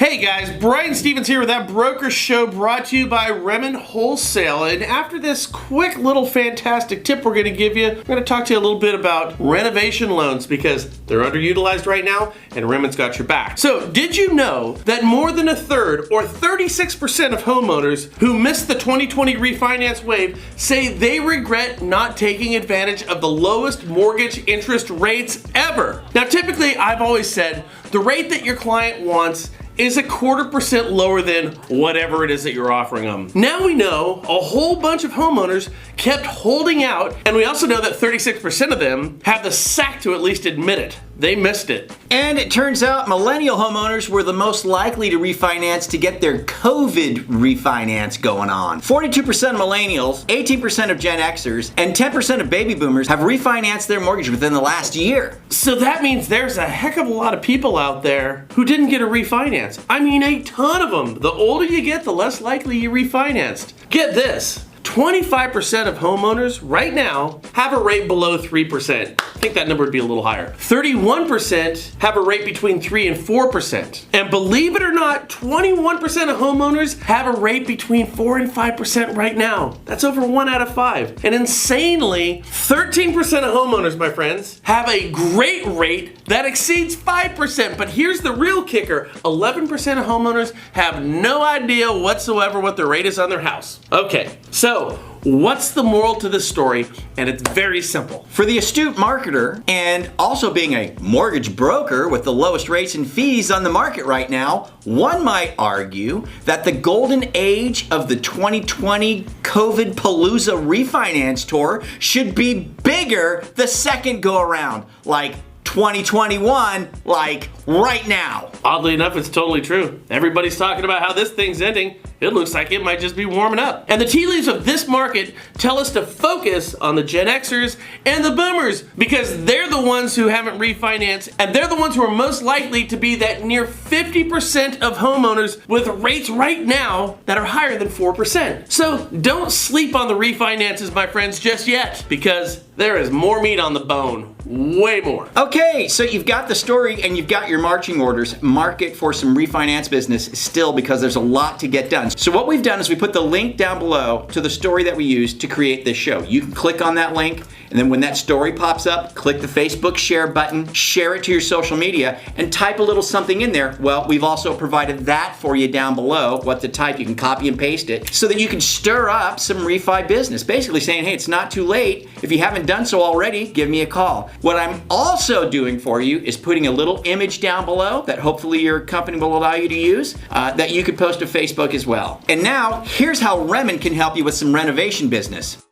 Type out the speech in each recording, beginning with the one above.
Hey guys, Brian Stevens here with That Broker Show, brought to you by Refinance Wholesale. And after this quick little fantastic tip we're going to give you, I'm going to talk to you a little bit about renovation loans because they're underutilized right now and Refinance's got your back. So did you know that more than a third, or 36% of homeowners who missed the 2020 refinance wave say they regret not taking advantage of the lowest mortgage interest rates ever? Now typically I've always said the rate that your client wants is 0.25% lower than whatever it is that you're offering them. Now we know a whole bunch of homeowners kept holding out, and we also know that 36% of them have the sack to at least admit it. They missed it. And it turns out millennial homeowners were the most likely to refinance to get their COVID refinance going on. 42% of millennials, 18% of Gen Xers, and 10% of baby boomers have refinanced their mortgage within the last year. So that means there's a heck of a lot of people out there who didn't get a refinance. I mean, a ton of them. The older you get, the less likely you refinanced. Get this. 25% of homeowners right now have a rate below 3%. I think that number would be a little higher. 31% have a rate between 3 and 4%. And believe it or not, 21% of homeowners have a rate between 4 and 5% right now. That's over 1 out of 5. And insanely, 13% of homeowners, my friends, have a great rate that exceeds 5%. But here's the real kicker. 11% of homeowners have no idea whatsoever what the rate is on their house. Okay, so what's the moral to this story? And it's very simple. For the astute marketer, and also being a mortgage broker with the lowest rates and fees on the market right now, one might argue that the golden age of the 2020 COVID Palooza refinance tour should be bigger the second go around, like 2021, like right now. Oddly enough, it's totally true. Everybody's talking about how this thing's ending. It looks like it might just be warming up. And the tea leaves of this market tell us to focus on the Gen Xers and the boomers because they're the ones who haven't refinanced and they're the ones who are most likely to be that near 50% of homeowners with rates right now that are higher than 4%. So don't sleep on the refinances, my friends, just yet because there is more meat on the bone. Way more. Okay, so you've got the story and you've got your marching orders. Market for some refinance business still because there's a lot to get done. So what we've done is we put the link down below to the story that we used to create this show. You can click on that link, and then when that story pops up, click the Facebook share button, share it to your social media, and type a little something in there. Well, we've also provided that for you down below, what to type. You can copy and paste it so that you can stir up some refi business. Basically saying, hey, it's not too late. If you haven't done so already, give me a call. What I'm also doing for you is putting a little image down below that hopefully your company will allow you to use that you could post to Facebook as well. And now, here's how Refinance can help you with some renovation business.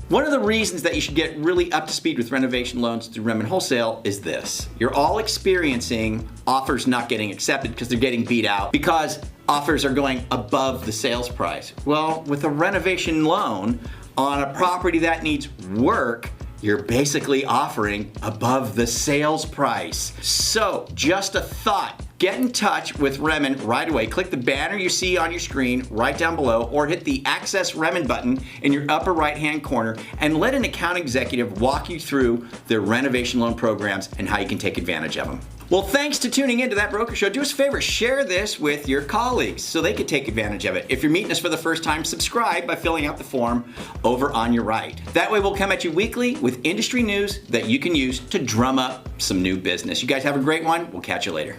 One of the reasons that you should get really up to speed with renovation loans through Refinance Wholesale is this. You're all experiencing offers not getting accepted because they're getting beat out because offers are going above the sales price. Well, with a renovation loan on a property that needs work, you're basically offering above the sales price. So, just a thought. Get in touch with Refinance right away. Click the banner you see on your screen right down below or hit the Access Refinance button in your upper right-hand corner and let an account executive walk you through their renovation loan programs and how you can take advantage of them. Well, thanks to tuning into That Broker Show. Do us a favor, share this with your colleagues so they can take advantage of it. If you're meeting us for the first time, subscribe by filling out the form over on your right. That way we'll come at you weekly with industry news that you can use to drum up some new business. You guys have a great one. We'll catch you later.